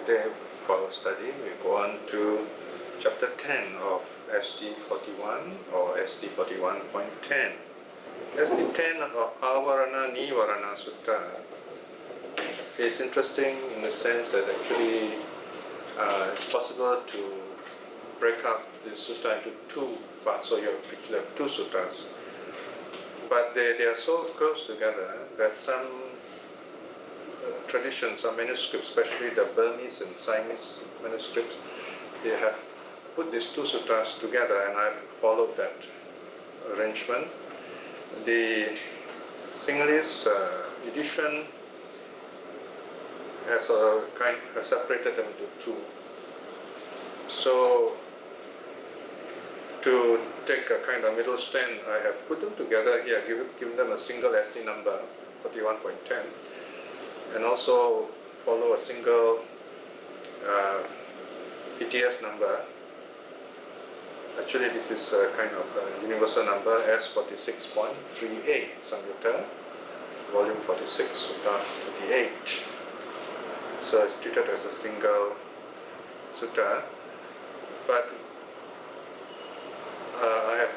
Today, for our study, we go on to chapter 10 of SD 41 or SD 41.10. SD 10 of āVARADHA NīVARABHA Sutta is interesting in the sense that actually it's possible to break up the sutta into two parts. So you actually have two suttas. But they are so close together that some traditions, some manuscripts, especially the Burmese and Siamese manuscripts, they have put these two suttas together, and I've followed that arrangement. The Sinhalese edition has separated them into two. So to take a kind of middle stand, I have put them together here, given them a single SD number, 41.10, and also follow a single PTS number. Actually, this is a kind of a universal number, S46.38, Samyutta, volume 46, Sutta 38. So it's treated as a single sutta, but I have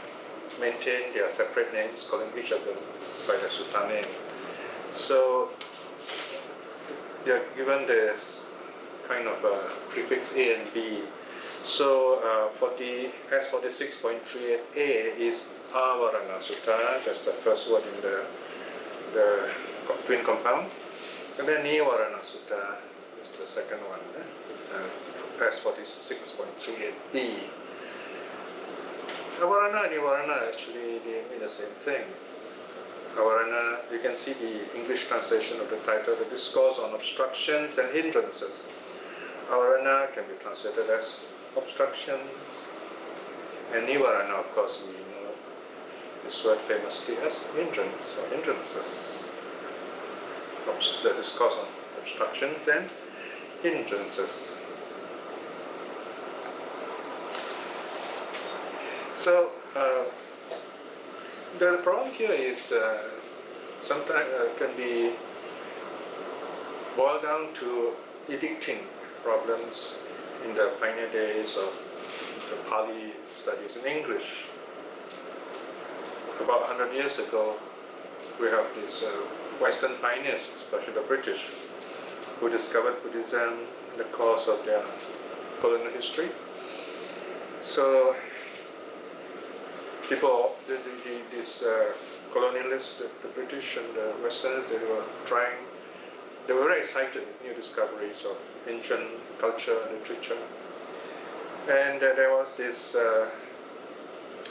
maintained their separate names, calling each of them by the sutta name. So they are given this kind of a prefix A and B. So S46.38A is āVARADHA Sutta, that's the first word in the twin compound. And then Nīvarāṇa Sutta is the second one, S46.38B. āVARADHA and Nīvarāṇa actually they mean the same thing. āVARADHA, you can see the English translation of the title, the discourse on obstructions and hindrances. āVARADHA can be translated as obstructions, and Nīvarāṇa, of course, we know this word famously as hindrance or hindrances. The discourse on obstructions and hindrances. So the problem here is sometimes can be boiled down to edicting problems in the pioneer days of the Pali studies in English. About 100 years ago, we have these Western pioneers, especially the British, who discovered Buddhism in the course of their colonial history. So people, these colonialists, the British and the Westerners, they were very excited with new discoveries of ancient culture and literature. And there was this,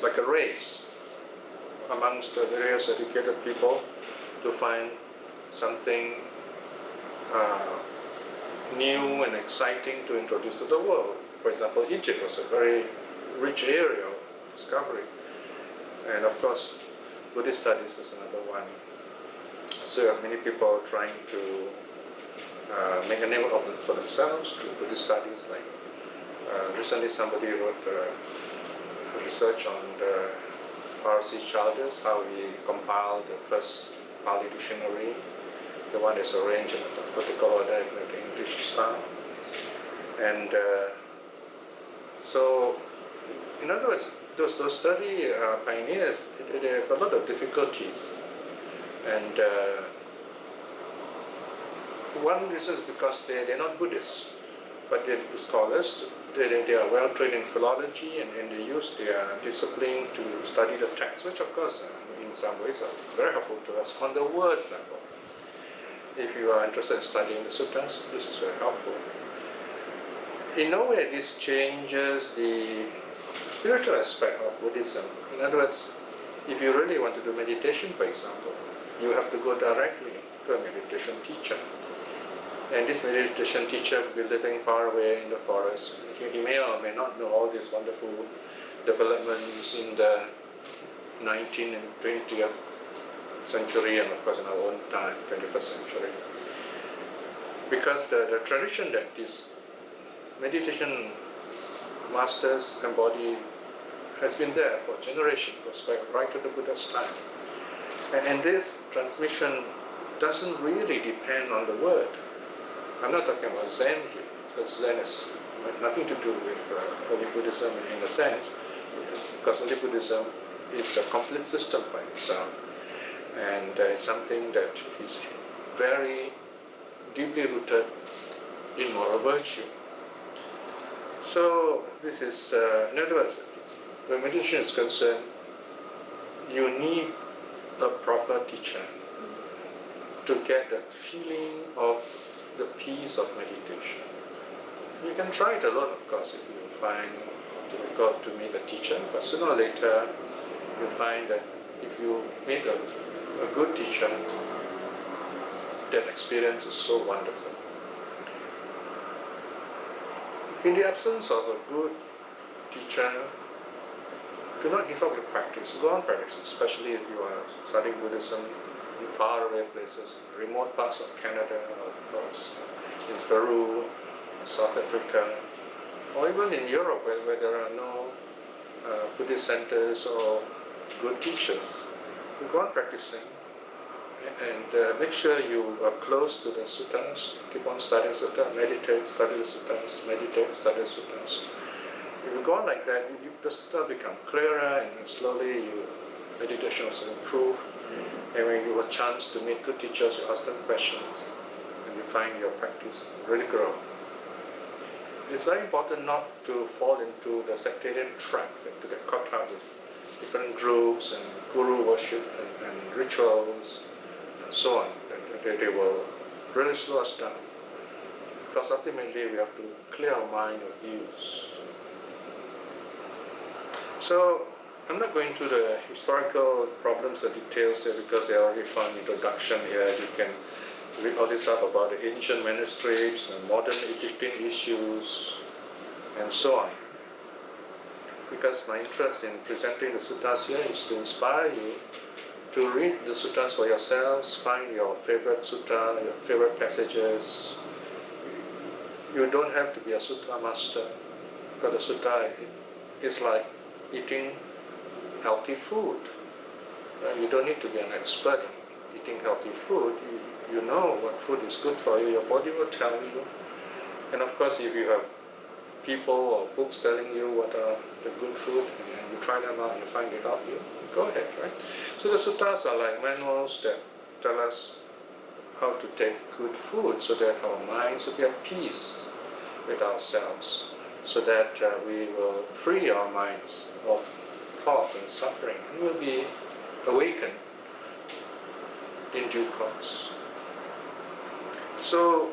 like a race amongst the various educated people to find something new and exciting to introduce to the world. For example, Egypt was a very rich area of discovery. And of course, Buddhist studies is another one. So you have many people trying to make a name for themselves through Buddhist studies. Like recently somebody wrote research on the R.C. Childers, how he compiled the first Pali dictionary, the one that's arranged in a particular order in the English style. And so, in other words, those study pioneers, they have a lot of difficulties. And one reason is because they're not Buddhists, but they're scholars. They are well trained in philology, and they use their discipline to study the text, which of course in some ways are very helpful to us on the word level. If you are interested in studying the suttas, this is very helpful. In no way this changes the spiritual aspect of Buddhism. In other words, if you really want to do meditation, for example, you have to go directly to a meditation teacher. And this meditation teacher will be living far away in the forest. He may or may not know all these wonderful developments in the 19th and 20th century, and of course in our own time, 21st century. Because the tradition that these meditation masters embody has been there for generations, goes back right to the Buddha's time. And this transmission doesn't really depend on the word. I'm not talking about Zen here. because Zen has nothing to do with early Buddhism in a sense, because early Buddhism is a complete system by itself, and it's something that is very deeply rooted in moral virtue. So this is, in other words, when meditation is concerned, you need a proper teacher to get that feeling of the peace of meditation. You can try it alone, of course, if you find difficult to meet a teacher, but sooner or later you find that if you meet a good teacher, that experience is so wonderful. In the absence of a good teacher, do not give up your practice. Go on practicing, especially if you are studying Buddhism in faraway places, remote parts of Canada, or in Peru, South Africa, or even in Europe where there are no Buddhist centers or good teachers. You go on practicing and make sure you are close to the suttas. Keep on studying suttas, meditate, study the suttas, meditate, study the suttas. If you go on like that, the suttas become clearer, and then slowly your meditation also improve. And when you have a chance to meet good teachers, you ask them questions, and you find your practice really grow. It's very important not to fall into the sectarian trap, to get caught up with different groups and guru worship and rituals and so on. They will really slow us down, because ultimately we have to clear our mind of views. So I'm not going to the historical problems or details here, because they already found introduction here. You can read all this up about the ancient manuscripts and modern editing issues and so on. Because my interest in presenting the suttas here is to inspire you to read the suttas for yourselves, find your favorite sutta, your favorite passages. You don't have to be a sutta master, because the sutta is like eating healthy food. You don't need to be an expert in eating healthy food. You know what food is good for you, your body will tell you. And of course, if you have people or books telling you what are the good food, and you try them out and you find they help you, go ahead, right? So the suttas are like manuals that tell us how to take good food so that our minds will be at peace with ourselves, so that we will free our minds of thoughts and suffering, and will be awakened in due course. So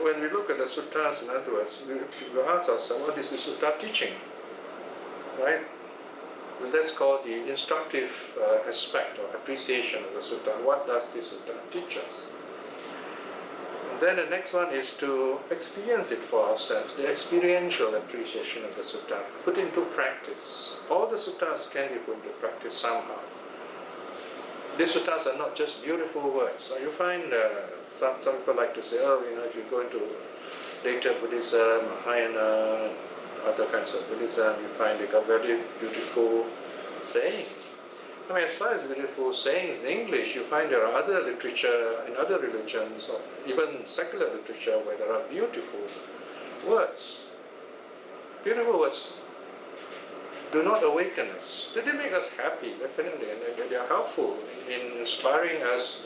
when we look at the suttas, in other words, we ask ourselves, what is the sutta teaching? Right? So that's called the instructive aspect or appreciation of the sutta. What does the sutta teach us? And then the next one is to experience it for ourselves, the experiential appreciation of the sutta, put into practice. All the suttas can be put into practice somehow. These suttas are not just beautiful words. So you find some people like to say, oh, if you go into later Buddhism, Mahayana, other kinds of Buddhism, you find they got very beautiful sayings. I mean, as far as beautiful sayings in English, you find there are other literature in other religions, or even secular literature, where there are beautiful words. Beautiful words do not awaken us. They make us happy, definitely, and they are helpful in inspiring us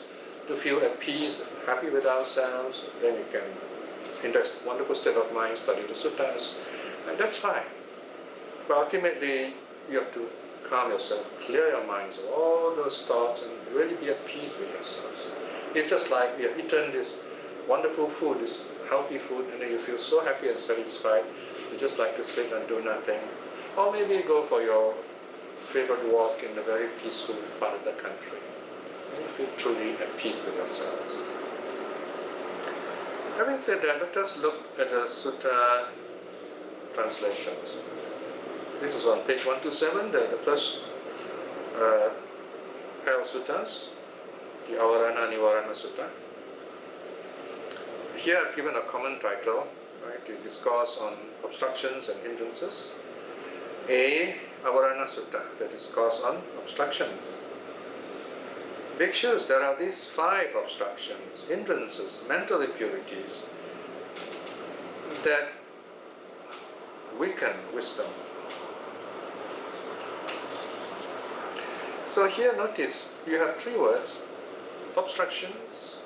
to feel at peace, happy with ourselves. Then you can, in that wonderful state of mind, study the suttas, and that's fine. But ultimately, you have to calm yourself, clear your minds of all those thoughts, and really be at peace with yourselves. It's just like you have eaten this wonderful food, this healthy food, and then you feel so happy and satisfied, you just like to sit and do nothing. Or maybe go for your favorite walk in a very peaceful part of the country, and you feel truly at peace with yourselves. Having said that, let us look at the sutta translations. This is on page 127, the first pair of suttas, the āVARADHA NİVARABHA Sutta. Here I've given a common title, right, the discourse on obstructions and hindrances. āVARADHA Sutta, the discourse on obstructions. Bhikshus, there are these 5 obstructions, hindrances, mental impurities, that weaken wisdom. So here notice you have three words: obstructions,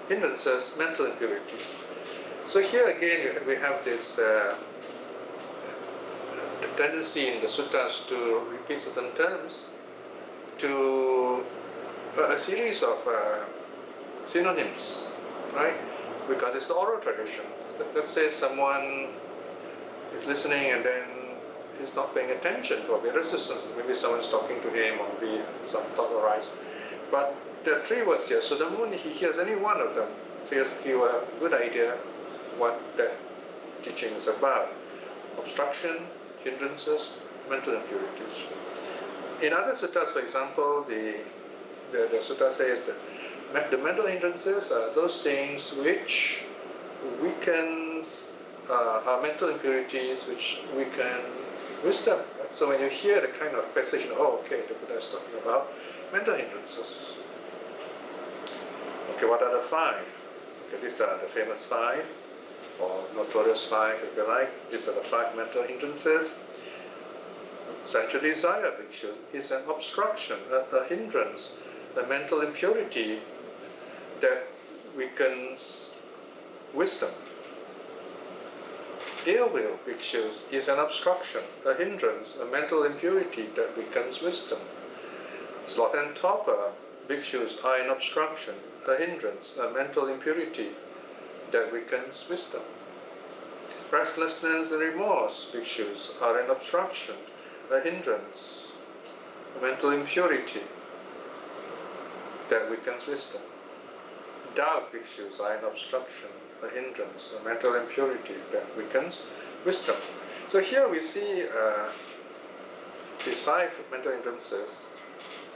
hindrances, mental impurities. So here again we have this tendency in the suttas to repeat certain terms to a series of synonyms, right? Because it's the oral tradition. Let's say someone is listening and then he's not paying attention for various reasons. Maybe someone's talking to him or maybe some thought arises. But there are three words here, so the moment he hears any one of them, so he has a good idea what that teaching is about. Obstruction, hindrances, mental impurities. In other suttas, for example, the sutta says that the mental hindrances are those things which weakens our mental impurities, which weaken wisdom. Right? So when you hear the kind of passage, oh, okay, the Buddha is talking about mental hindrances. Okay, what are the five? Okay, these are the famous five, or notorious five, if you like. These are the five mental hindrances. Sensual desire, bhikshu, is an obstruction, a hindrance, a mental impurity that weakens wisdom. Ill will, bhikshus, is an obstruction, a hindrance, a mental impurity that weakens wisdom. Sloth and torpor, bhikshus, are an obstruction, a hindrance, a mental impurity that weakens wisdom. Restlessness and remorse, bhikshus, are an obstruction, a hindrance, a mental impurity that weakens wisdom. Doubt, bhikshus, are an obstruction, a hindrance, a mental impurity that weakens wisdom. So here we see these five mental hindrances.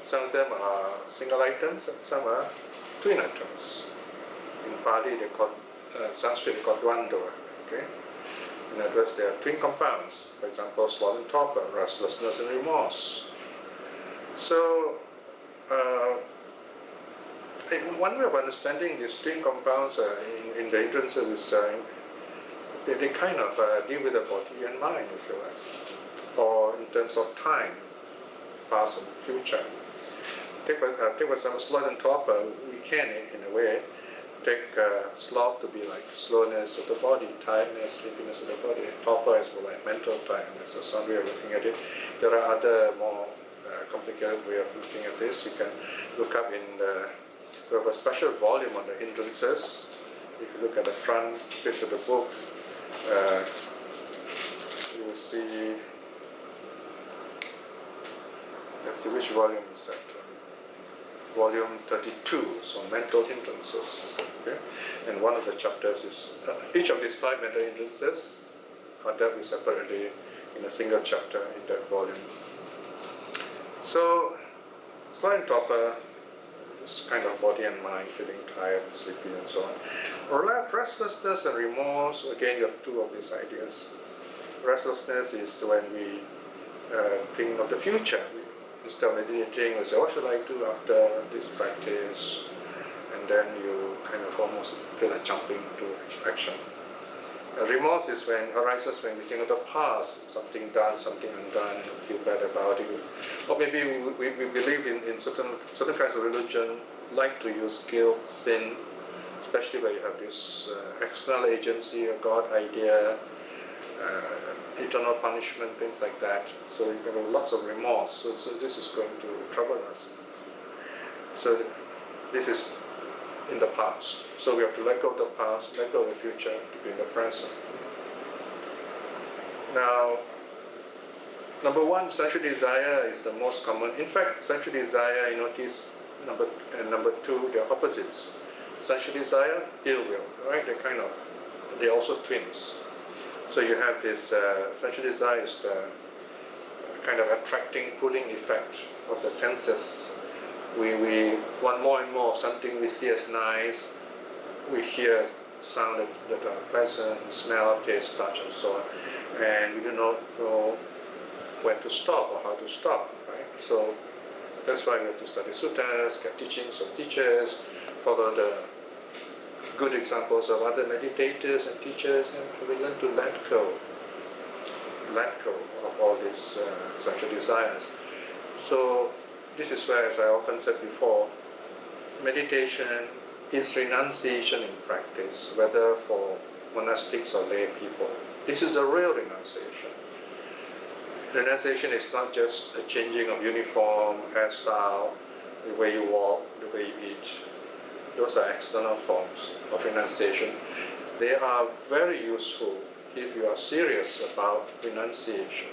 Some of them are single items and some are twin items. In Pali, they call Sanskrit, they call dvandva. Okay? In other words, they are twin compounds. For example, sloth and torpor, restlessness and remorse. So, one way of understanding these twin compounds in the hindrances is they kind of deal with the body and mind, if you like, or in terms of time, past and future. Take for example, sloth and torpor. We can, in a way, take sloth to be like slowness of the body, tiredness, sleepiness of the body. Torpor is more like mental tiredness. That's one way of looking at it. There are other more complicated way of looking at this. You can look up we have a special volume on the hindrances. If you look at the front page of the book, you will see, let's see which volume is that. Volume 32, so mental hindrances. Okay? And one of the chapters is, each of these five mental hindrances are dealt with separately in a single chapter in that volume. So, sloth and torpor is kind of body and mind, feeling tired, sleepy, and so on. Restlessness and remorse, again, you have two of these ideas. Restlessness is when we think of the future. Instead of meditating, we say, what should I do after this practice? And then you kind of almost feel like jumping to action. Remorse is arises when we think of the past, something done, something undone, and feel bad about it. Or maybe we believe in certain kinds of religion, like to use guilt, sin, especially where you have this external agency, a God idea, eternal punishment, things like that. So you can have lots of remorse. So this is going to trouble us. So this is in the past. So we have to let go of the past, let go of the future to be in the present. Now, number one, sensual desire is the most common. In fact, sensual desire, you notice, number two, they're opposites. Sensual desire, ill will, right? They're also twins. So you have this sensual desire is the kind of attracting, pulling effect of the senses. We want more and more of something we see as nice. We hear sound that are pleasant, smell, taste, touch, and so on. And we do not know when to stop or how to stop, right? So that's why we have to study suttas, get teachings of teachers, follow the good examples of other meditators and teachers, and we learn to let go of all these sexual desires. So this is where, as I often said before, meditation is renunciation in practice, whether for monastics or lay people. This is the real renunciation. Renunciation is not just a changing of uniform, hairstyle, the way you walk, the way you eat. Those are external forms of renunciation. They are very useful if you are serious about renunciation.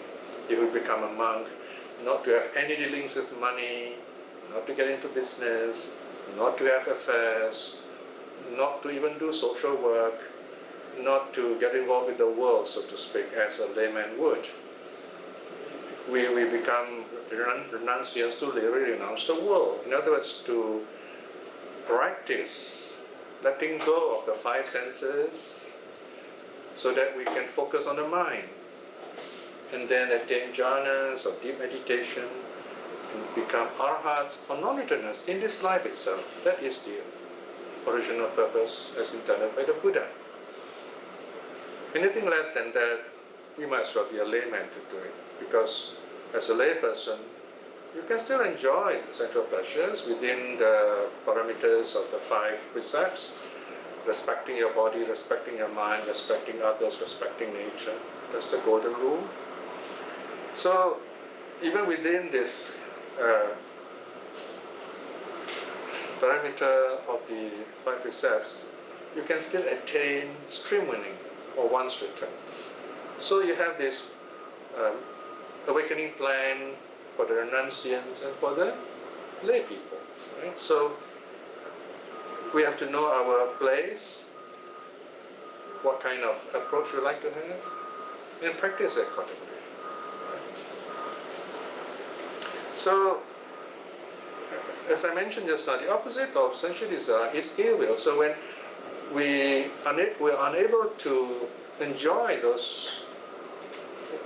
If you become a monk, not to have any dealings with money, not to get into business, not to have affairs, not to even do social work, not to get involved with the world, so to speak, as a layman would. We become renunciants to really renounce the world. In other words, to practice letting go of the five senses so that we can focus on the mind. And then attain jhanas or deep meditation and become arhats or non-returners in this life itself. That is the original purpose as intended by the Buddha. Anything less than that, you might as well be a layman to do it, because as a layperson, you can still enjoy sensual pleasures within the parameters of the five precepts, respecting your body, respecting your mind, respecting others, respecting nature. That's the golden rule. So even within this parameter of the five precepts, you can still attain stream winning or one's return. So you have this awakening plan for the renunciants and for the lay people. Right? So we have to know our place, what kind of approach we like to have, and practice accordingly. So, as I mentioned just now, the opposite of sensual desire is ill will. So when we are unable to enjoy those,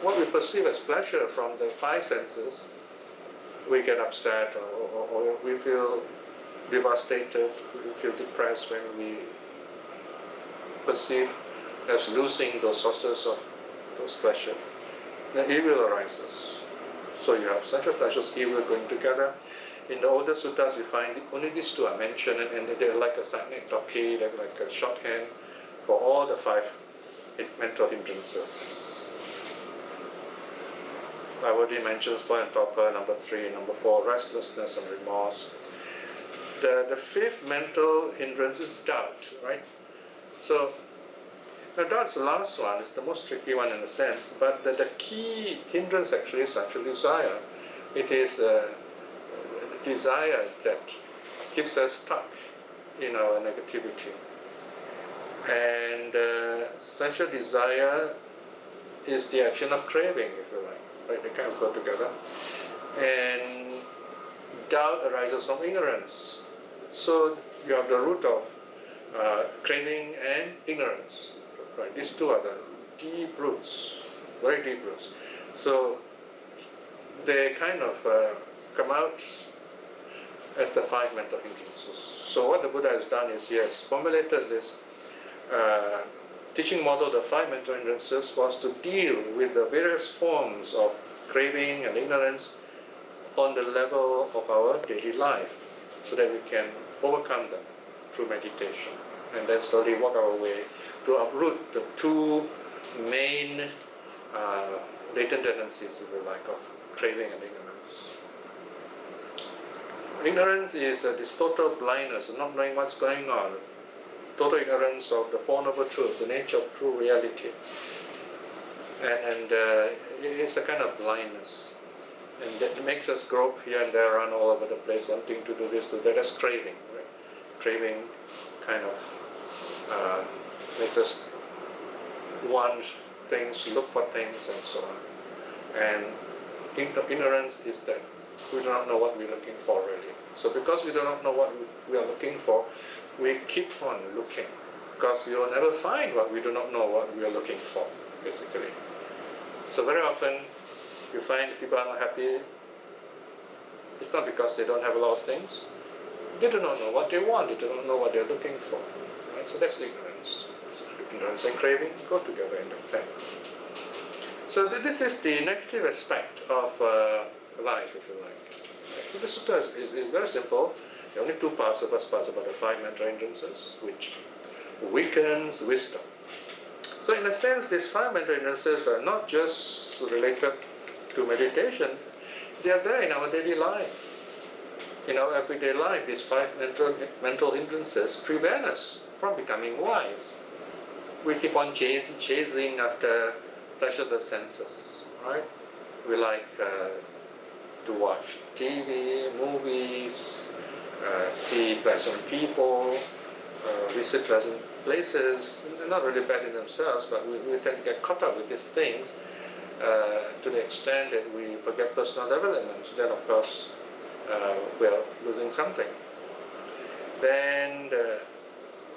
what we perceive as pleasure from the five senses, we get upset or we feel devastated, we feel depressed when we perceive as losing those sources of those pleasures. Then evil arises. So you have sensual pleasures, evil going together. In the older suttas, you find only these two are mentioned, and they're like a synecdoche, they're like a shorthand for all the five mental hindrances. I already mentioned slow and torpor, number 3, number 4, restlessness and remorse. The fifth mental hindrance is doubt, right? So, now doubt's the last one, it's the most tricky one in a sense, but the key hindrance actually is sensual desire. It is a desire that keeps us stuck in our negativity. And sensual desire is the action of craving, if you like. Right? They kind of go together. And doubt arises from ignorance. So you have the root of craving and ignorance. Right? These two are the deep roots, very deep roots. So they kind of come out as the five mental hindrances. So what the Buddha has done is he has formulated this teaching model, the five mental hindrances, was to deal with the various forms of craving and ignorance on the level of our daily life, so that we can overcome them through meditation, and then slowly walk our way to uproot the two main latent tendencies, if you like, of craving and ignorance. Ignorance is this total blindness, not knowing what's going on, total ignorance of the Four Noble Truths, the nature of true reality. And it's a kind of blindness. And that makes us grope here and there, run all over the place, wanting to do this, to that. That's craving. Right? Craving kind of makes us want things, look for things, and so on. And ignorance is that we do not know what we're looking for, really. So because we do not know what we are looking for, we keep on looking, because we will never find what we do not know what we are looking for, basically. So very often you find people are not happy. It's not because they don't have a lot of things, They do not know what they want, they do not know what they're looking for. Right? So that's ignorance. So ignorance and craving go together in that sense. So this is the negative aspect of life, if you like. Right? So the sutta is very simple. There are only two parts. The first part is about the 5 mental hindrances, which weakens wisdom. So in a sense, these 5 mental hindrances are not just related to meditation, they are there in our daily life. In our everyday life, these 5 mental hindrances prevent us from becoming wise. We keep on chasing after pleasure of the senses, right? We like to watch TV, movies, see pleasant people, visit pleasant places. They're not really bad in themselves, but we tend to get caught up with these things to the extent that we forget personal development. So then, of course, we are losing something. Then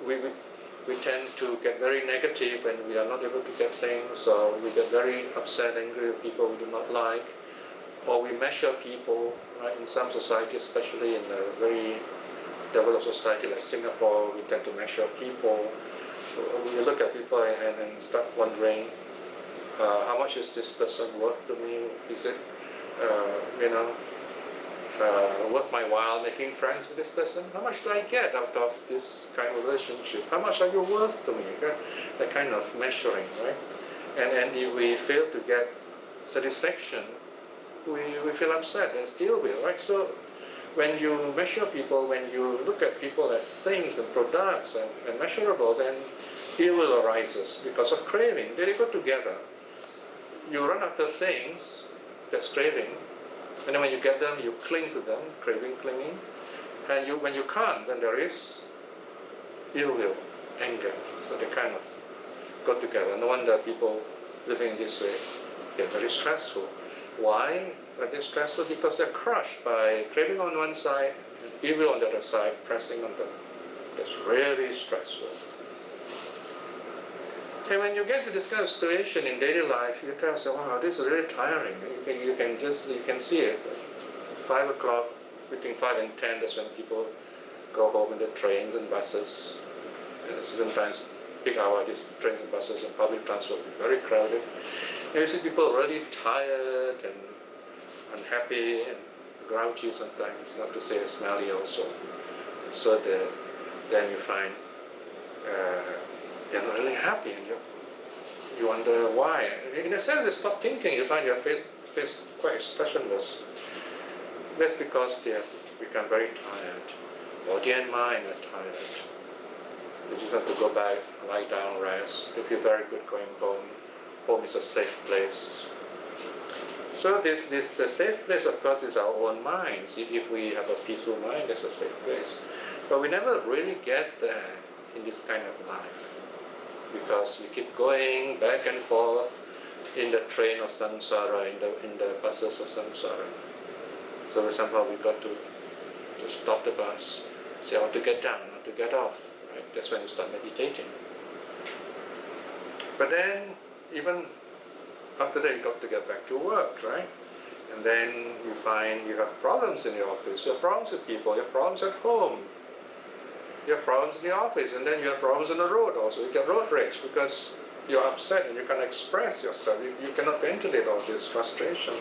we tend to get very negative when we are not able to get things, or we get very upset, angry with people we do not like, or we measure people, right? In some society, especially in a very developed society like Singapore, we tend to measure people. We look at people and start wondering, how much is this person worth to me? Is it, worth my while making friends with this person? How much do I get out of this kind of relationship? How much are you worth to me? Okay? That kind of measuring, right? And if we fail to get satisfaction, we feel upset and still will, right? So when you measure people, when you look at people as things and products and measurable, then ill will arises because of craving. They go together. You run after things, that's craving, and then when you get them, you cling to them, craving, clinging, and when you can't, then there is ill will, anger. So they kind of go together. No wonder people living in this way get very stressful. Why are they stressful? Because they're crushed by craving on one side and evil on the other side pressing on them. That's really stressful. And when you get to this kind of situation in daily life, you tell yourself, wow, this is really tiring. You can see it. 5 o'clock, between 5 and 10, that's when people go home in the trains and buses. And sometimes peak hour, these trains and buses and public transport are very crowded. And you see people really tired and unhappy and grouchy sometimes, not to say smelly also. So then you find they're not really happy, and you wonder why. In a sense, they stop thinking. You find your face quite expressionless. That's because they have become very tired. Body and mind are tired. They just have to go back, lie down, rest. They feel very good going home. Home is a safe place. So this safe place, of course, is our own minds. If we have a peaceful mind, that's a safe place. But we never really get there in this kind of life, because we keep going back and forth in the train of samsara, in the buses of samsara. So somehow we got to stop the bus, say, I want to get down, I want to get off. Right? That's when you start meditating. But then, even after that, you got to get back to work, right? And then you find you have problems in the office, you have problems with people, you have problems at home, you have problems in the office, and then you have problems on the road also. You get road rage because you're upset and you can't express yourself. You cannot ventilate all this frustration.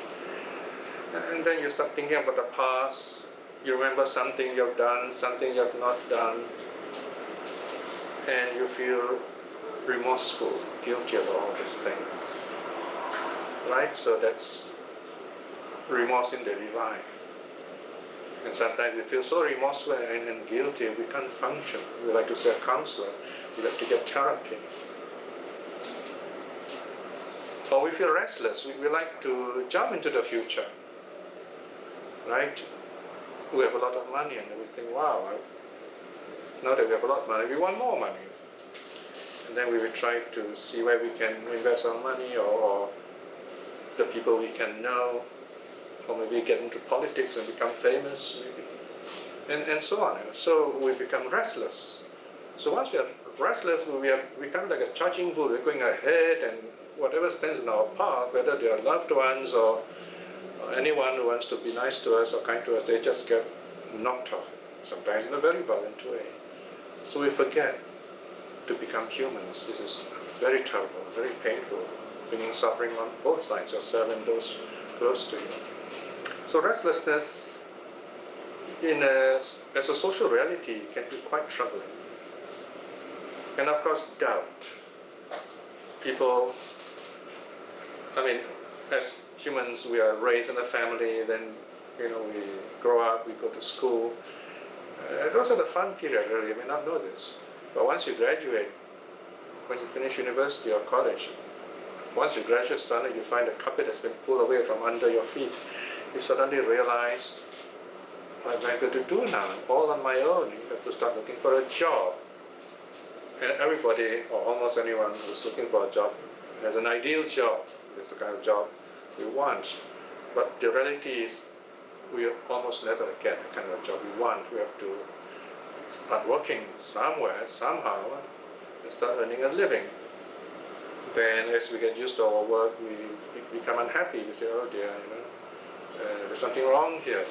And then you start thinking about the past. You remember something you've done, something you have not done, and you feel remorseful, guilty about all these things. Right? So that's remorse in daily life. And sometimes we feel so remorseful and guilty, we can't function. We like to see a counselor, we like to get therapy. Or we feel restless, we like to jump into the future. Right? We have a lot of money and we think, wow, now that we have a lot of money, we want more money. And then we will try to see where we can invest our money, or the people we can know, or maybe get into politics and become famous, maybe, and so on. So we become restless. So once we are restless, we become like a charging bull. We're going ahead, and whatever stands in our path, whether they are loved ones or anyone who wants to be nice to us or kind to us, they just get knocked off. sometimes in a very violent way. So we forget to become humans. This is very terrible, very painful, bringing suffering on both sides, yourself and those close to you. So restlessness as a social reality can be quite troubling. And of course, doubt. People, as humans, we are raised in a family, then we grow up, we go to school. Those are the fun period, really. You may not know this. But once you graduate, when you finish university or college, once you graduate, suddenly you find a carpet has been pulled away from under your feet. You suddenly realize, what am I going to do now? I'm all on my own. You have to start looking for a job. And everybody, or almost anyone who's looking for a job, has an ideal job. It's the kind of job we want. But the reality is, we almost never get the kind of job we want. We have to start working somewhere, somehow, and start earning a living. Then as we get used to our work, we become unhappy. We say, oh dear, there's something wrong here.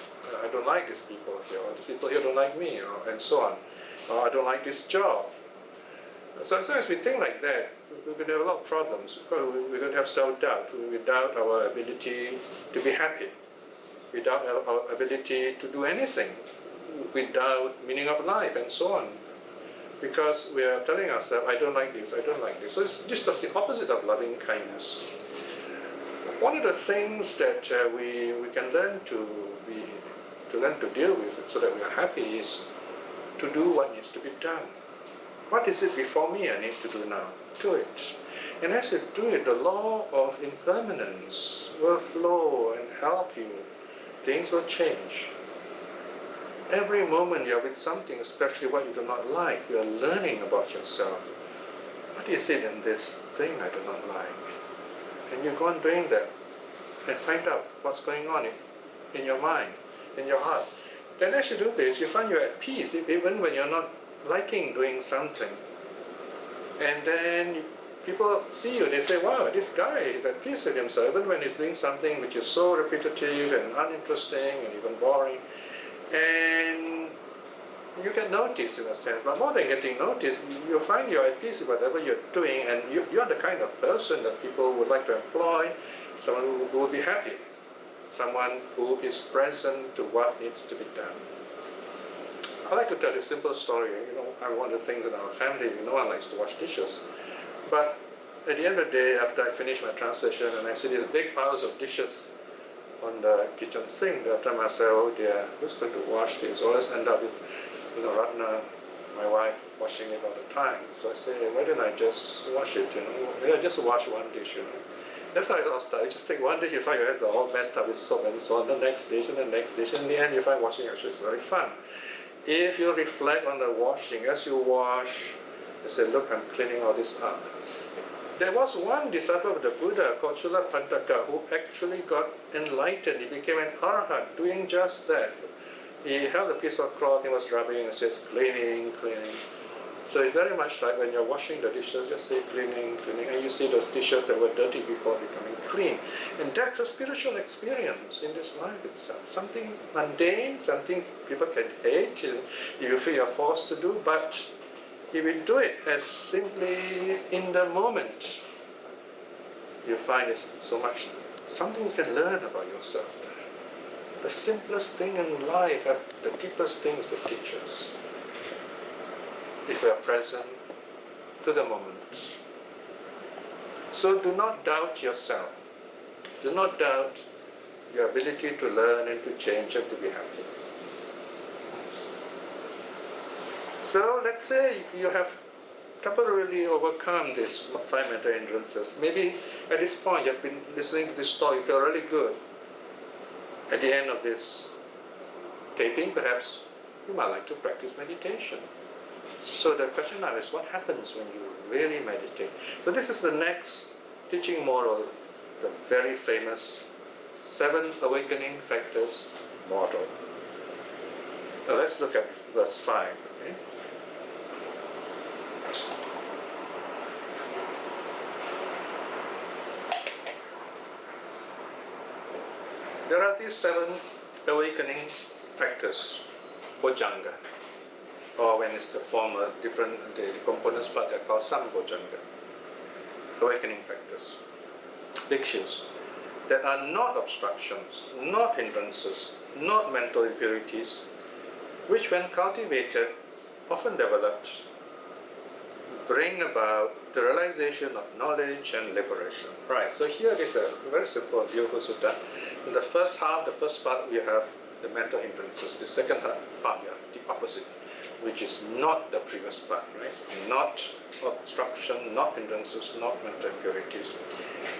I don't like these people here, or these people here don't like me, and so on. Or I don't like this job. So as long as we think like that, we're going to have a lot of problems. We're going to have self-doubt. We doubt our ability to be happy. We doubt our ability to do anything. We doubt meaning of life and so on. Because we are telling ourselves, I don't like this, I don't like this. So it's just the opposite of loving kindness. One of the things that we can learn to deal with so that we are happy is to do what needs to be done. What is it before me I need to do now? Do it. And as you do it, the law of impermanence will flow and help you. Things will change. Every moment you're with something, especially what you do not like, you're learning about yourself. What is it in this thing I do not like? And you go on doing that and find out what's going on in your mind, in your heart. Then as you do this, you find you're at peace, even when you're not liking doing something. And then people see you, they say, wow, this guy is at peace with himself, even when he's doing something which is so repetitive and uninteresting and even boring. And you get noticed in a sense, but more than getting noticed, you find you're at peace with whatever you're doing, and you're the kind of person that people would like to employ, someone who will be happy, someone who is present to what needs to be done. I like to tell a simple story. One of the things in our family, no one likes to wash dishes. But at the end of the day, after I finish my translation and I see these big piles of dishes on the kitchen sink, I tell myself, oh dear, who's going to wash this? Always end up with, Ratna, my wife, washing it all the time. So I say, why don't I just wash it? Maybe I just wash one dish. That's how it all starts. You just take one dish, you find your hands are all messed up with soap and so on. The next dish and the next dish. In the end, you find washing actually is very fun. If you reflect on the washing, as you wash, you say, look, I'm cleaning all this up. There was one disciple of the Buddha called Chula Pantaka who actually got enlightened. He became an arhat doing just that. He held a piece of cloth, he was rubbing and says, cleaning, cleaning. So it's very much like when you're washing the dishes, just say cleaning, cleaning, and you see those dishes that were dirty before becoming clean. And that's a spiritual experience in this life itself. Something mundane, something people can hate, you feel you're forced to do, but if you do it as simply in the moment, you find it's so much, something you can learn about yourself. The simplest thing in life are the deepest things that teach us. If we are present to the moment. So do not doubt yourself. Do not doubt your ability to learn and to change and to be happy. So let's say you have temporarily overcome these 5 mental hindrances. Maybe at this point you have been listening to this talk, you feel really good. At the end of this taping, perhaps you might like to practice meditation. So the question now is, what happens when you really meditate? So this is the next teaching model, the very famous 7 awakening factors model. Now let's look at verse 5. Okay? There are these 7 awakening factors. bojjhanga, or when it's the former, different the components part, they're called sambojjhanga, awakening factors, bhikshus, that are not obstructions, not hindrances, not mental impurities, which when cultivated, often developed, bring about the realization of knowledge and liberation. Right, so here is a very simple, beautiful sutta. In the first half, the first part, we have the mental hindrances. The second part, you have the opposite, which is not the previous part, right? Not obstruction, not hindrances, not mental impurities.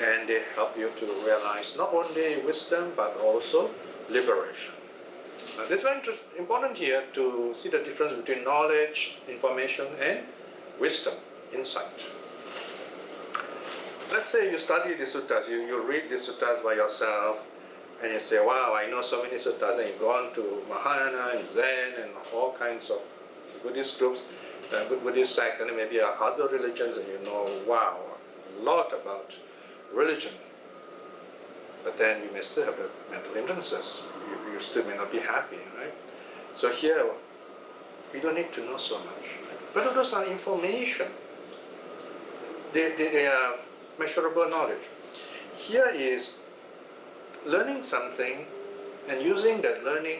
And they help you to realize not only wisdom, but also liberation. Now, this is very important here to see the difference between knowledge, information, and wisdom, insight. Let's say you study the suttas, you read the suttas by yourself, and you say, wow, I know so many suttas, and you go on to Mahayana and Zen and all kinds of Buddhist groups, Buddhist sect, and maybe other religions, and you know, wow, a lot about religion. But then you may still have the mental hindrances. You still may not be happy, right? So here, we don't need to know so much. But those are information. They are measurable knowledge. Here is learning something and using that learning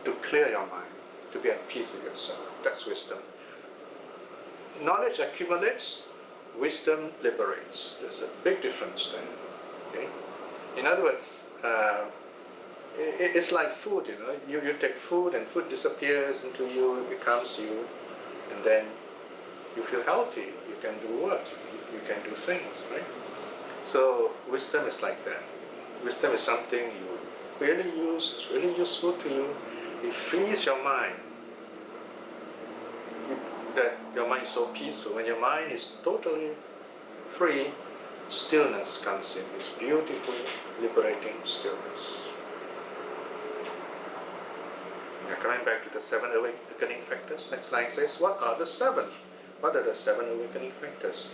to clear your mind, to be at peace with yourself. That's wisdom. Knowledge accumulates, wisdom liberates. There's a big difference there. Okay? In other words, it's like food, you know. You take food and food disappears into you, it becomes you, and then you feel healthy, you can do work, you can do things, right? So wisdom is like that. Wisdom is something you really use, it's really useful to you, it frees your mind. That your mind is so peaceful. When your mind is totally free, stillness comes in, this beautiful, liberating stillness. Now coming back to the 7 awakening factors, next line says, what are the 7? What are the 7 awakening factors?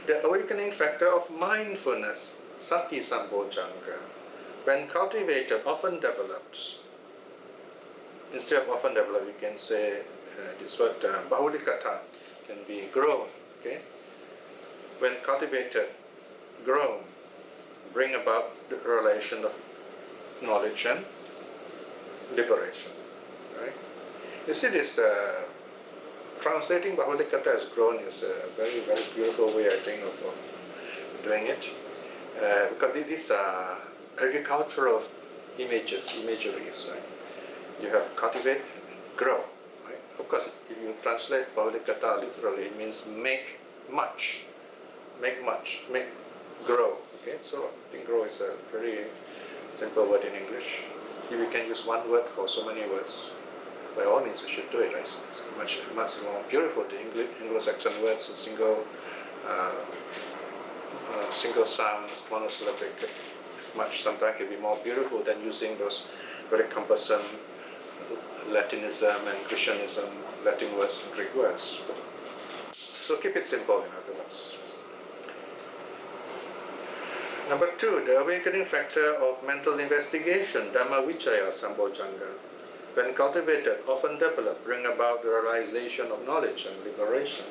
The awakening factor of mindfulness, sati sambojjhanga, when cultivated, often develops. Instead of often developed, you can say this word bahulikata can be grown. Okay? When cultivated, grown, bring about the relation of knowledge and liberation. Right? You see this translating bahulikata as grown is a very, very beautiful way, I think, of doing it. Because these are agricultural imageries, right? You have cultivate, grow. Right? Of course, if you translate bahulikata literally, it means make much, grow. Okay, so I think grow is a very simple word in English. If we can use one word for so many words, by all means we should do it, right? It's much more beautiful. The Anglo-Saxon words, single sounds, monosyllabic, sometimes can be more beautiful than using those very cumbersome Latinism and Christianism, Latin words and Greek words. So keep it simple, in other words. Number 2, the awakening factor of mental investigation, Dhamma Vichaya Sambojjhanga, when cultivated, often develop, bring about the realization of knowledge and liberation.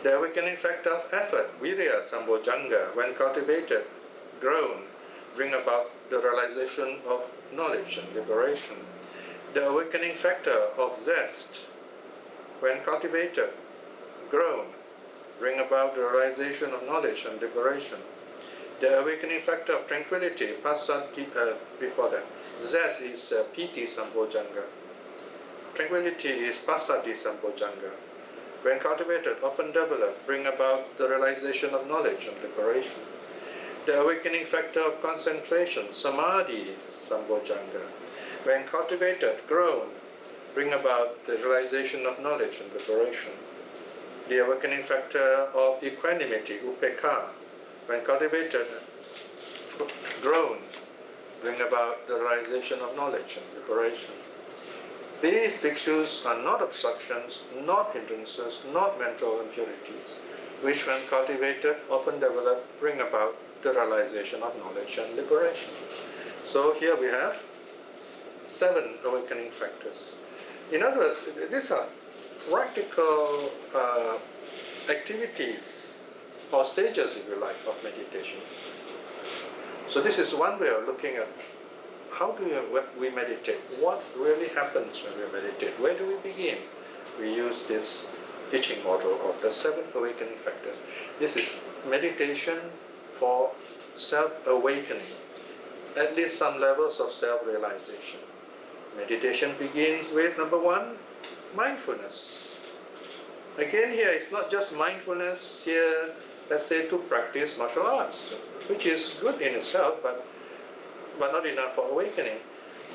The awakening factor of effort, Virya Sambojjhanga, when cultivated, grown, bring about the realization of knowledge and liberation. The awakening factor of zest, when cultivated, grown, bring about the realization of knowledge and liberation. The awakening factor of tranquility, before that, zest is piti sambojjhanga. Tranquility is passaddhi sambojjhanga. When cultivated, often develop, bring about the realization of knowledge and liberation. The awakening factor of concentration, samadhi sambojjhanga. When cultivated, grown, bring about the realization of knowledge and liberation. The awakening factor of equanimity, upekkha, when cultivated, grown, bring about the realization of knowledge and liberation. These bhikshus are not obstructions, not hindrances, not mental impurities, which when cultivated, often develop, bring about the realization of knowledge and liberation. So here we have 7 awakening factors. In other words, these are practical activities or stages, if you like, of meditation. So this is one way of looking at how do we meditate? What really happens when we meditate? Where do we begin? We use this teaching model of the 7 awakening factors. This is meditation for self-awakening, at least some levels of self-realization. Meditation begins with, number 1, mindfulness. Again here, it's not just mindfulness here, let's say, to practice martial arts, which is good in itself, but not enough for awakening.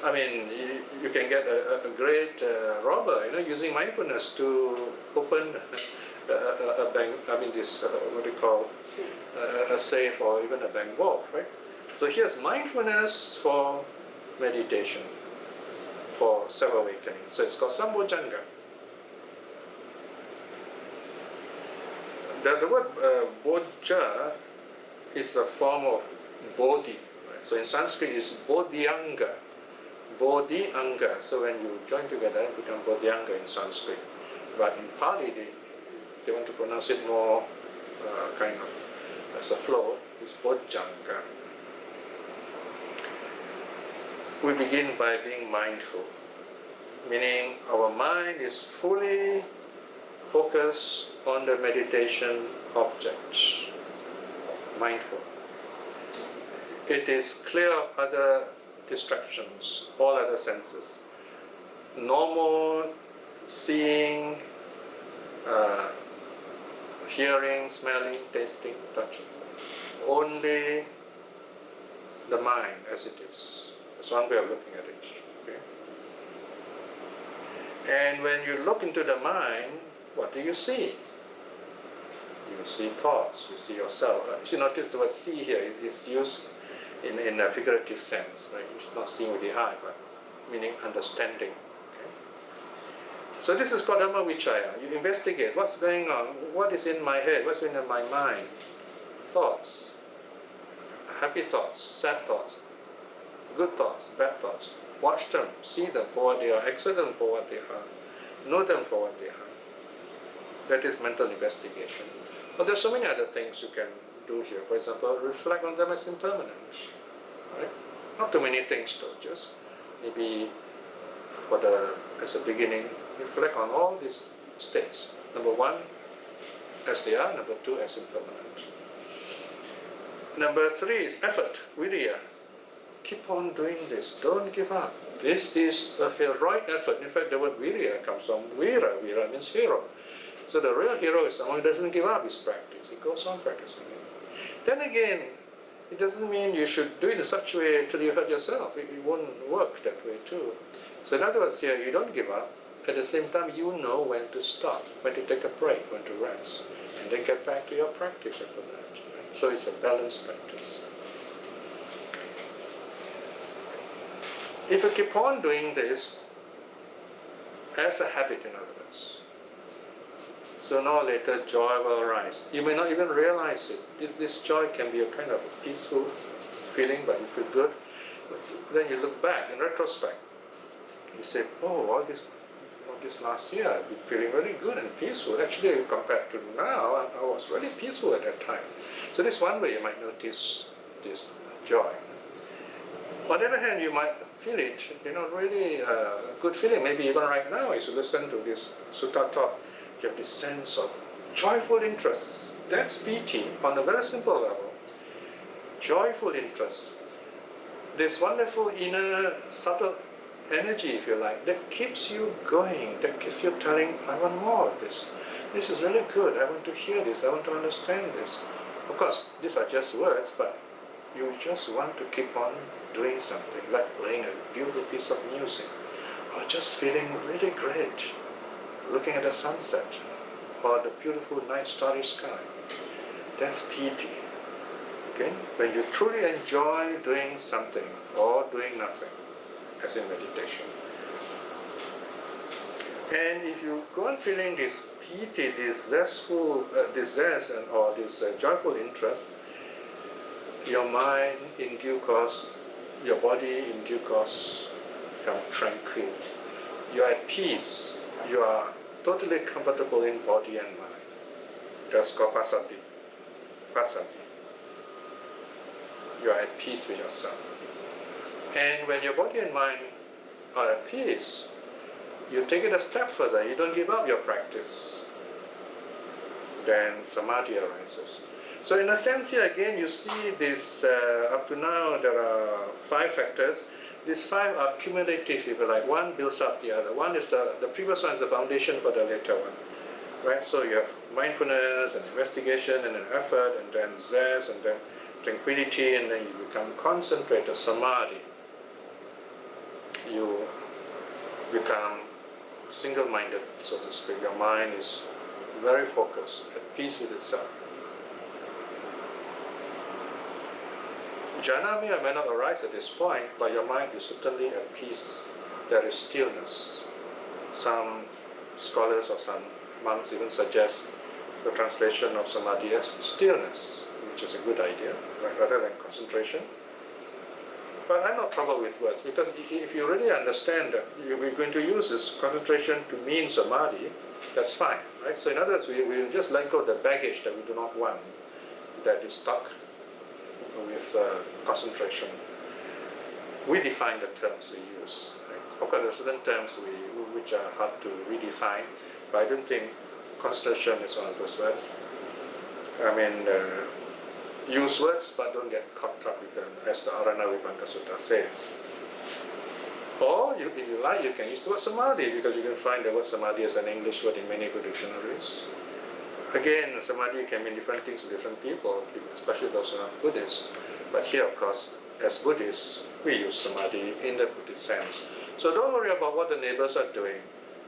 I mean, you can get a great robber, using mindfulness to open a bank. I mean, this what do you call a safe or even a bank vault, right? So here's mindfulness for meditation, for self-awakening. So it's called Sambojjhanga. The word Bojja is a form of Bodhi. Right? So in Sanskrit it's Bodhyanga. Bodhyanga. So when you join together, it becomes Bodhyanga in Sanskrit. But in Pali, they want to pronounce it more kind of as a flow. It's Bojjhanga. We begin by being mindful, meaning our mind is fully focused on the meditation object. Mindful. It is clear of other distractions, all other senses. Normal seeing, hearing, smelling, tasting, touching. Only the mind as it is. That's one way of looking at it. Okay? And when you look into the mind, what do you see? You see thoughts, you see yourself. You notice the word see here is used in a figurative sense. Right? It's not seeing with the eye, but meaning understanding. Okay? So this is called Dhamma Vichaya. You investigate what's going on, what is in my head, what's in my mind. Thoughts, happy thoughts, sad thoughts, good thoughts, bad thoughts. Watch them, see them for what they are, accept them for what they are, know them for what they are. That is mental investigation. But there's so many other things you can do here. For example, reflect on them as impermanent. Right? Not too many things though, just maybe as a beginning, reflect on all these states. Number 1, as they are. Number 2, as impermanent. Number 3 is effort, virya. Keep on doing this, don't give up. This is a heroic effort. In fact, the word virya comes from vira. Vira means hero. So the real hero is someone who doesn't give up his practice. He goes on practicing it. Then again, it doesn't mean you should do it in such a way till you hurt yourself. It won't work that way too. So in other words here, you don't give up. At the same time, you know when to stop, when to take a break, when to rest. And then get back to your practice after that. Right? So it's a balanced practice. If you keep on doing this as a habit, in other words, sooner or later joy will arise. You may not even realize it. This joy can be a kind of peaceful feeling, but you feel good. Then you look back in retrospect. You say, oh, all this last year I've been feeling really good and peaceful. Actually, compared to now, I was really peaceful at that time. So this one way you might notice this joy. On the other hand, you might feel it, really a good feeling. Maybe even right now, as you listen to this sutta talk, you have this sense of joyful interest. That's piti on a very simple level. Joyful interest. This wonderful inner subtle energy, if you like, that keeps you going, that keeps you telling, I want more of this. This is really good. I want to hear this. I want to understand this. Of course, these are just words, but you just want to keep on doing something, like playing a beautiful piece of music, or just feeling really great, looking at the sunset, or the beautiful night starry sky. That's piti. Okay? When you truly enjoy doing something, or doing nothing, as in meditation. And if you go on feeling this piti, this zestful, this zest, or this joyful interest, your mind in due course, your body in due course become tranquil. You are at peace. You are totally comfortable in body and mind. That's called passaddhi. Passaddhi. You are at peace with yourself. And when your body and mind are at peace, you take it a step further. You don't give up your practice. Then samadhi arises. So in a sense here again you see this, up to now there are 5 factors. These 5 are cumulative, if you like. One builds up the other. One is the previous one is the foundation for the later one. Right? So you have mindfulness and investigation and an effort and then zest and then tranquility and then you become concentrated, samadhi. You become single-minded, so to speak. Your mind is very focused, at peace with itself. Jhana may or may not arise at this point, but your mind is certainly at peace. There is stillness. Some scholars or some monks even suggest the translation of samadhi as stillness, which is a good idea, right, rather than concentration. But I'm not troubled with words, because if you really understand that we're going to use this concentration to mean samadhi, that's fine, right? So in other words, we'll just let go of the baggage that we do not want, that is stuck with concentration. We define the terms we use. Right? Of course, there are certain terms which are hard to redefine, but I don't think concentration is one of those words. I mean, use words, but don't get caught up with them, as the ādvarāṇa Sutta says. Or, if you like, you can use the word samadhi, because you can find the word samadhi as an English word in many good dictionaries. Again, samadhi can mean different things to different people, especially those who are Buddhists. But here, of course, as Buddhists, we use samadhi in the Buddhist sense. So don't worry about what the neighbors are doing.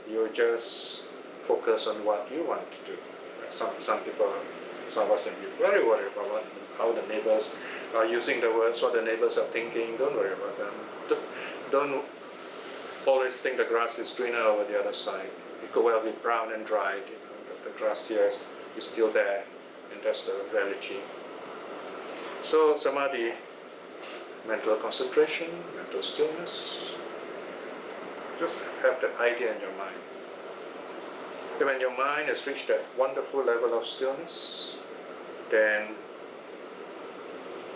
You just focus on what you want to do. Some people, some of us can be very worried about how the neighbors are using the words, what the neighbors are thinking. Don't worry about them. Don't always think the grass is greener over the other side. It could well be brown and dried. The grass here is still there, and that's the reality. So samadhi, mental concentration, mental stillness. Just have that idea in your mind. And when your mind has reached that wonderful level of stillness, then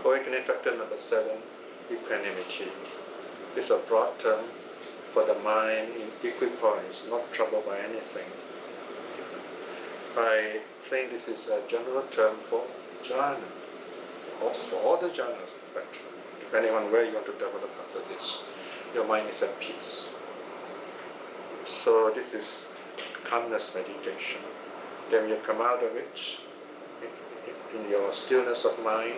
awakening factor number 7, equanimity. It's a broad term for the mind in equipoise, not troubled by anything. I think this is a general term for jhana, for all the jhanas, in fact, depending on where you want to develop after this. Your mind is at peace. So this is calmness meditation. Then you come out of it in your stillness of mind.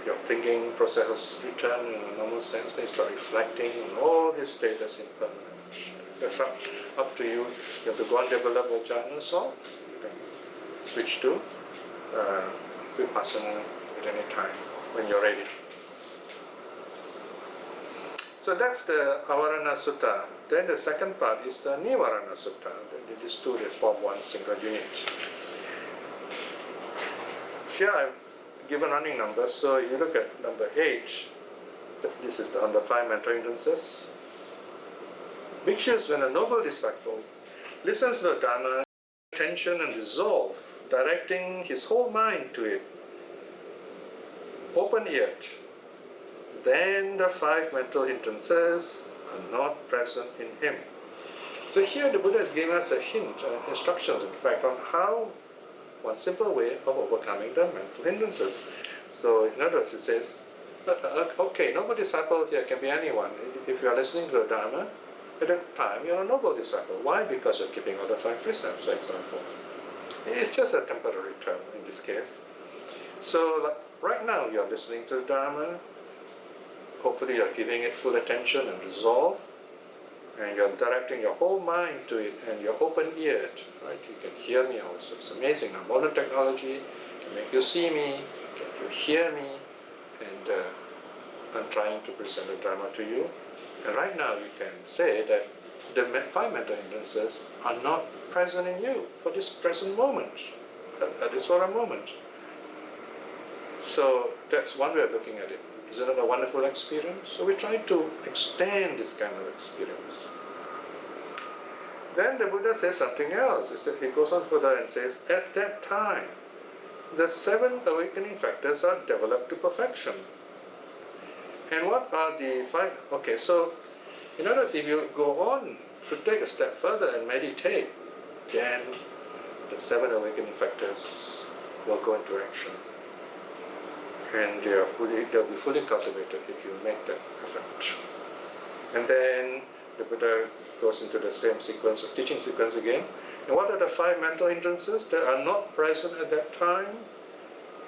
Your thinking process return in a normal sense. Then you start reflecting on all this state that's impermanent. That's up to you. You have to go and develop a jhana, so you can switch to vipassana at any time when you're ready. So that's the āVARADHANA Sutta. Then the second part is the Nīvarāṇa Sutta. These two, they form one single unit. Here I've given running numbers, so you look at number 8. This is on the 5 mental hindrances. Bhikshus, when a noble disciple listens to the Dharma, attention and resolve, directing his whole mind to it, open-eared, then the 5 mental hindrances are not present in him. So here the Buddha has given us a hint, instructions in fact, on how, one simple way of overcoming the mental hindrances. So in other words, it says, okay, noble disciple here can be anyone. If you are listening to the Dharma, at that time you are a noble disciple. Why? Because you are keeping all the 5 precepts, for example. It's just a temporary term in this case. So like, right now you are listening to the Dharma. Hopefully you are giving it full attention and resolve, and you are directing your whole mind to it, and you're open-eared, right? You can hear me also. It's amazing. Now, modern technology can make you see me, can you hear me, and I'm trying to present the Dharma to you. And right now you can say that the 5 mental hindrances are not present in you for this present moment, at this very moment. So that's one way of looking at it. Isn't it a wonderful experience? So we try to extend this kind of experience. Then the Buddha says something else. He goes on further and says, at that time, the 7 awakening factors are developed to perfection. And what are the 5? Okay, so in other words, if you go on to take a step further and meditate, then the 7 awakening factors will go into action. And they'll be fully cultivated if you make that effort. And then the Buddha goes into the same sequence of teaching sequence again. And what are the 5 mental hindrances that are not present at that time?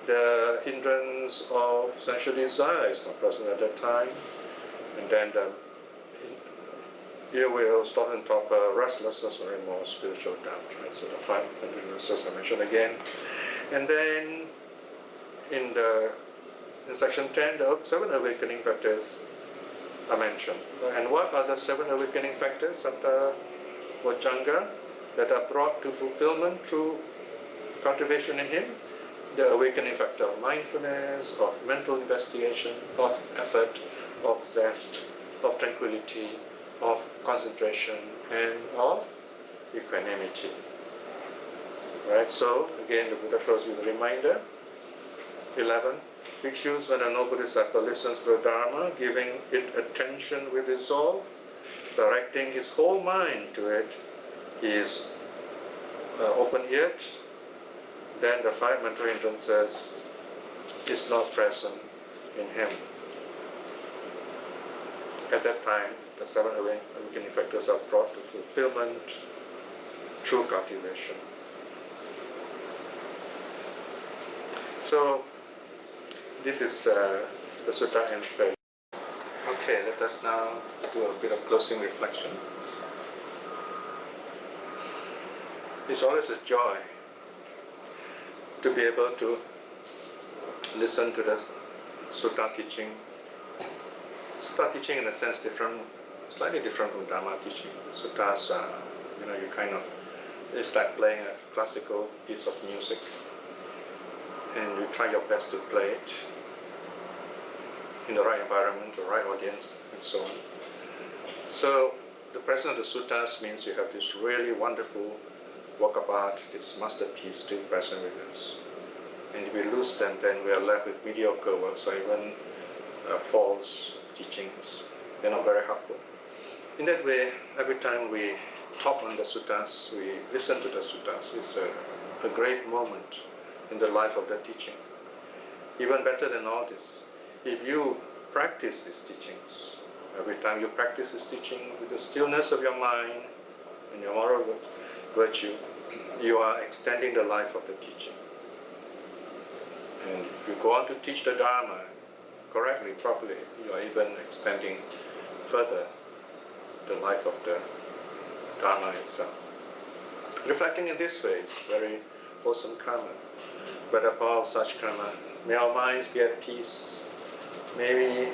The hindrance of sensual desire is not present at that time. And then here we'll start and talk restlessness or remorse, spiritual doubt. Right? So the 5 mental hindrances I mentioned again. And then in section 10, the 7 awakening factors are mentioned. And what are the 7 awakening factors, Satta Vajjanga, that are brought to fulfillment through cultivation in him? The awakening factor of mindfulness, of mental investigation, of effort, of zest, of tranquility, of concentration, and of equanimity. Right, so again the Buddha closes with a reminder. 11. Bhikshus, when a noble disciple listens to the Dharma, giving it attention with resolve, directing his whole mind to it, he is open-eared, then the 5 mental hindrances is not present in him. At that time, the 7 awakening factors are brought to fulfillment through cultivation. So, this is the sutta end stage. Okay, let us now do a bit of closing reflection. It's always a joy to be able to listen to the sutta teaching. Sutta teaching in a sense slightly different from Dharma teaching. Suttas, it's like playing a classical piece of music. And you try your best to play it in the right environment, the right audience, and so on. So the presence of the suttas means you have this really wonderful work of art, this masterpiece still present with us. And if we lose them, then we are left with mediocre works or even false teachings. They're not very helpful. In that way, every time we talk on the suttas, we listen to the suttas, it's a great moment in the life of the teaching. Even better than all this, if you practice these teachings, every time you practice this teaching with the stillness of your mind and your moral virtue, you are extending the life of the teaching. And if you go on to teach the Dharma correctly, properly, you are even extending further the life of the Dharma itself. Reflecting in this way is very wholesome karma. By the power of such karma, may our minds be at peace. May we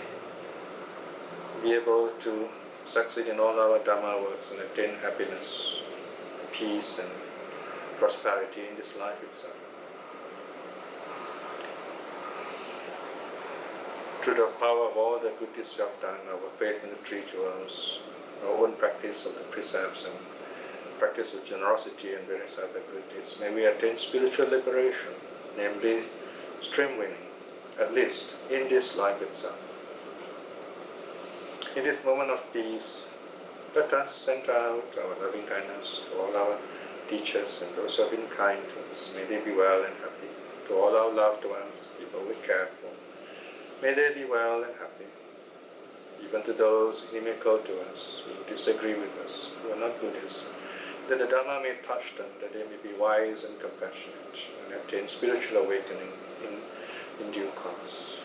be able to succeed in all our Dharma works and attain happiness, peace, and prosperity in this life itself. Through the power of all the good deeds we have done, our faith in the three jewels, our own practice of the precepts and practice of generosity and various other good deeds, may we attain spiritual liberation, namely stream winning, at least in this life itself. In this moment of peace, let us send out our loving kindness to all our teachers and those who have been kind to us. May they be well and happy. To all our loved ones, people we care for, may they be well and happy. Even to those inimical to us, who disagree with us, who are not Buddhists, that the Dharma may touch them, that they may be wise and compassionate, and attain spiritual awakening in due course.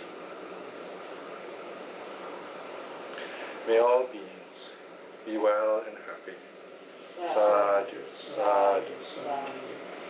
May all beings be well and happy. Sadhu, sadhu, sadhu.